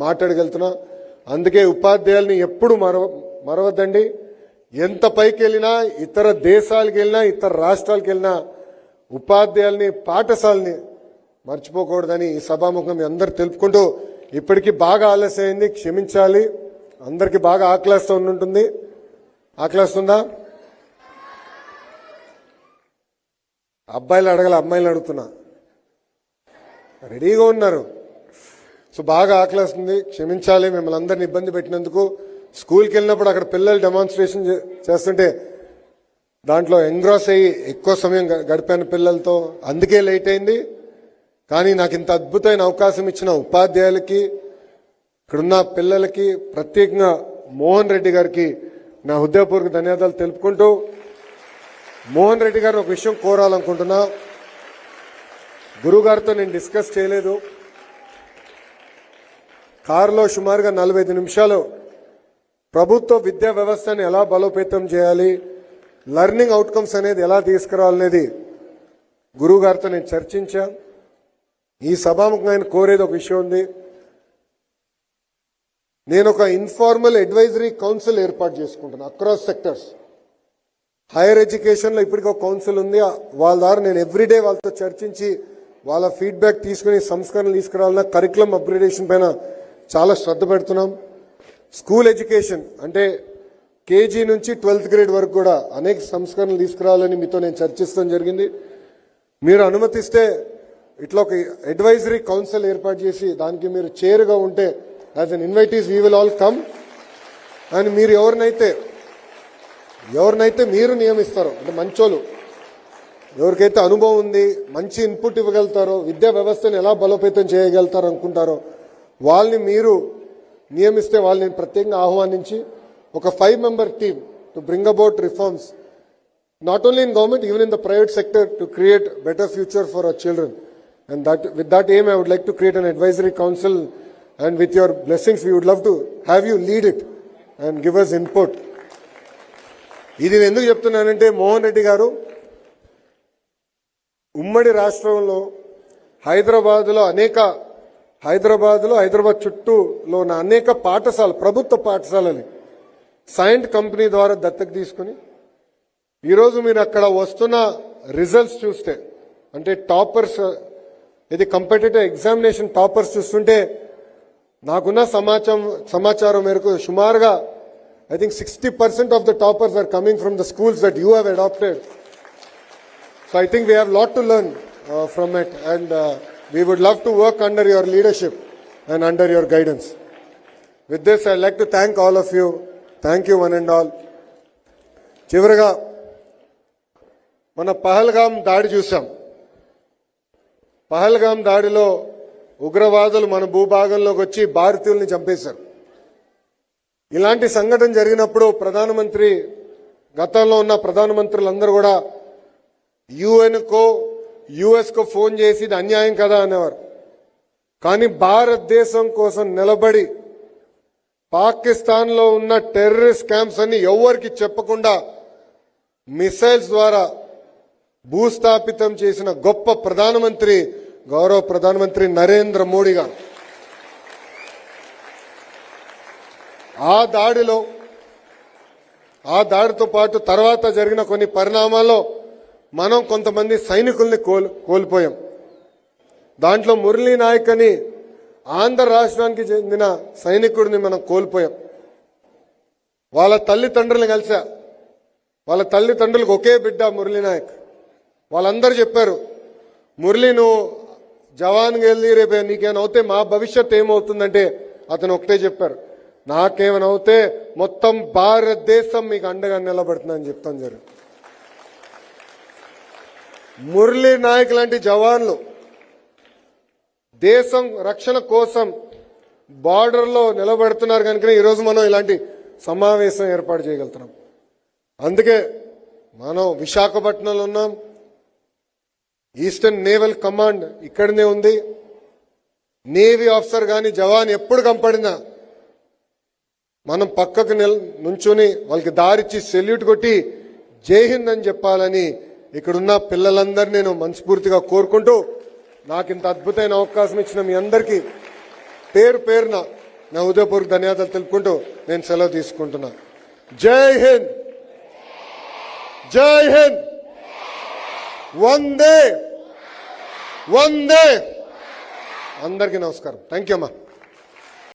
మాట్లాడగలుగుతున్నా. అందుకే ఉపాధ్యాయుల్ని ఎప్పుడు మరవద్దండి. ఎంత పైకి వెళ్ళినా, ఇతర దేశాలకు వెళ్ళినా, ఇతర రాష్ట్రాలకు వెళ్ళినా ఉపాధ్యాయుల్ని, పాఠశాలని మర్చిపోకూడదని ఈ సభాముఖం మీ అందరు తెలుపుకుంటూ, ఇప్పటికీ బాగా ఆలస్యమైంది, క్షమించాలి. అందరికీ బాగా ఆకలిస్తూ ఉంటుంది. ఆకలిస్తుందా? అబ్బాయిలు అడగల, అమ్మాయిలు అడుగుతున్నా. రెడీగా ఉన్నారు. సో బాగా ఆకలిస్తుంది, క్షమించాలి. మిమ్మల్ని అందరినీ ఇబ్బంది పెట్టినందుకు. స్కూల్కి వెళ్ళినప్పుడు అక్కడ పిల్లలు డెమాన్స్ట్రేషన్ చేస్తుంటే దాంట్లో ఎంగ్రాస్ అయ్యి ఎక్కువ సమయం గడిపాను పిల్లలతో, అందుకే లేట్ అయింది. కానీ నాకు ఇంత అద్భుతమైన అవకాశం ఇచ్చిన ఉపాధ్యాయులకి, ఇక్కడున్న పిల్లలకి, ప్రత్యేకంగా మోహన్ రెడ్డి గారికి నా హృదయపూర్వక ధన్యవాదాలు తెలుపుకుంటూ, మోహన్ రెడ్డి గారిని ఒక విషయం కోరాలనుకుంటున్నా. గురుగారితో నేను డిస్కస్ చేయలేదు. కారులో సుమారుగా 45 నిమిషాలు ప్రభుత్వ విద్యా వ్యవస్థను ఎలా బలోపేతం చేయాలి, లెర్నింగ్ అవుట్కమ్స్ అనేది ఎలా తీసుకురావాలనేది గురుగారితో నేను చర్చించా. ఈ సభాముఖంగా ఆయన కోరేది ఒక విషయం ఉంది. నేను ఒక ఇన్ఫార్మల్ అడ్వైజరీ కౌన్సిల్ ఏర్పాటు చేసుకుంటున్నాను అక్రాస్ సెక్టర్స్. హైయర్ ఎడ్యుకేషన్లో ఇప్పటికీ ఒక కౌన్సిల్ ఉంది. వాళ్ళ ద్వారా నేను ఎవ్రీడే వాళ్ళతో చర్చించి వాళ్ళ ఫీడ్బ్యాక్ తీసుకుని సంస్కరణలు తీసుకురావాలన్నా కరికులం అప్గ్రేడేషన్ పైన చాలా శ్రద్ధ పెడుతున్నాం. స్కూల్ ఎడ్యుకేషన్ అంటే కేజీ నుంచి 12th గ్రేడ్ వరకు కూడా అనేక సంస్కరణలు తీసుకురావాలని మీతో నేను చర్చిస్తాం జరిగింది. మీరు అనుమతిస్తే ఇట్లా ఒక అడ్వైజరీ కౌన్సిల్ ఏర్పాటు చేసి దానికి మీరు చైర్గా ఉంటే as an invitees we will all come. And మీరు ఎవరినైతే మీరు నియమిస్తారో, అంటే మంచోళ్ళు, ఎవరికైతే అనుభవం ఉంది, మంచి ఇన్పుట్ ఇవ్వగలుగుతారో, విద్యా వ్యవస్థను ఎలా బలోపేతం చేయగలుగుతారో అనుకుంటారో వాళ్ళని మీరు నియమిస్తే వాళ్ళని ప్రత్యేకంగా ఆహ్వానించి ఒక 5-member team to bring about reforms not only in government, even in the private sector, to create better future for our children. And with that aim, I would like to create an advisory council, and with your blessings, we would love to have you lead it and give us input. ఇది నేను ఎందుకు చెప్తున్నానంటే, మోహన్ రెడ్డి గారు ఉమ్మడి రాష్ట్రంలో హైదరాబాద్ చుట్టూలో ఉన్న అనేక పాఠశాలలు, ప్రభుత్వ పాఠశాలని సైంట్ కంపెనీ ద్వారా దత్తకు తీసుకుని ఈరోజు మీరు అక్కడ వస్తున్న రిజల్ట్స్ చూస్తే, అంటే టాపర్స్, ఇది కాంపిటీటివ్ ఎగ్జామినేషన్ టాపర్స్ చూస్తుంటే నాకున్న సమాచారం మేరకు సుమారుగా I think 60% of the toppers are coming from the schools that you have adopted. So I think we have a lot to learn from it, and we would love to work under your leadership and under your guidance. With this, I'd like to thank all of you. Thank you one and all. చివరగా మన పహల్గాం దాడి చూసాం. పహల్గాం దాడిలో ఉగ్రవాదులు మన భూభాగంలోకి వచ్చి భారతీయుల్ని చంపేశారు. ఇలాంటి సంఘటన జరిగినప్పుడు ప్రధానమంత్రి, గతంలో ఉన్న ప్రధానమంత్రులందరూ కూడా యుఎన్కో, యుఎస్కో ఫోన్ చేసి ఇది అన్యాయం కదా అనేవారు. కానీ భారతదేశం కోసం నిలబడి పాకిస్తాన్లో ఉన్న టెర్రరిస్ట్ క్యాంప్స్ అన్ని ఎవరికి చెప్పకుండా మిసైల్స్ ద్వారా భూస్థాపితం చేసిన గొప్ప ప్రధానమంత్రి, గౌరవ ప్రధానమంత్రి నరేంద్ర మోడీ గారు. ఆ దాడితో పాటు తర్వాత జరిగిన కొన్ని పరిణామాల్లో మనం కొంతమంది సైనికుల్ని కోల్పోయాం. దాంట్లో మురళీ నాయక్ అని ఆంధ్ర రాష్ట్రానికి చెందిన సైనికుడిని మనం కోల్పోయాం. వాళ్ళ తల్లిదండ్రులను కలిసా. వాళ్ళ తల్లిదండ్రులకు ఒకే బిడ్డ మురళీ నాయక్. వాళ్ళందరూ చెప్పారు, మురళి నువ్వు జవాన్కి వెళ్ళి రేపు నీకేమైనా అవుతే మా భవిష్యత్ ఏమవుతుందంటే అతను ఒకటే చెప్పారు, నాకేమైనా అవుతే మొత్తం భారతదేశం మీకు అండగా నిలబడుతుందని చెప్తాను జరిగింది. మురళీ నాయక్ లాంటి జవాన్లు దేశం రక్షణ కోసం బార్డర్లో నిలబడుతున్నారు కనుక ఈరోజు మనం ఇలాంటి సమావేశం ఏర్పాటు చేయగలుగుతున్నాం. అందుకే మనం విశాఖపట్నంలో ఉన్నాం. ఈస్టర్న్ నేవల్ కమాండ్ ఇక్కడనే ఉంది. నేవీ ఆఫీసర్ కానీ జవాన్ ఎప్పుడు కంపడినా మనం పక్కకు నుంచుని వాళ్ళకి దారిచ్చి సెల్యూట్ కొట్టి జై హింద్ అని చెప్పాలని ఇక్కడున్న పిల్లలందరినీ నేను మనస్ఫూర్తిగా కోరుకుంటూ, నాకు ఇంత అద్భుతమైన అవకాశం ఇచ్చిన మీ అందరికీ పేరు పేరున నా హృదయపూర్వక ధన్యవాదాలు తెలుపుకుంటూ నేను సెలవు తీసుకుంటున్నా. జై హింద్, జై హింద్, వందే వందే. అందరికీ నమస్కారం. థ్యాంక్ యూ అమ్మా.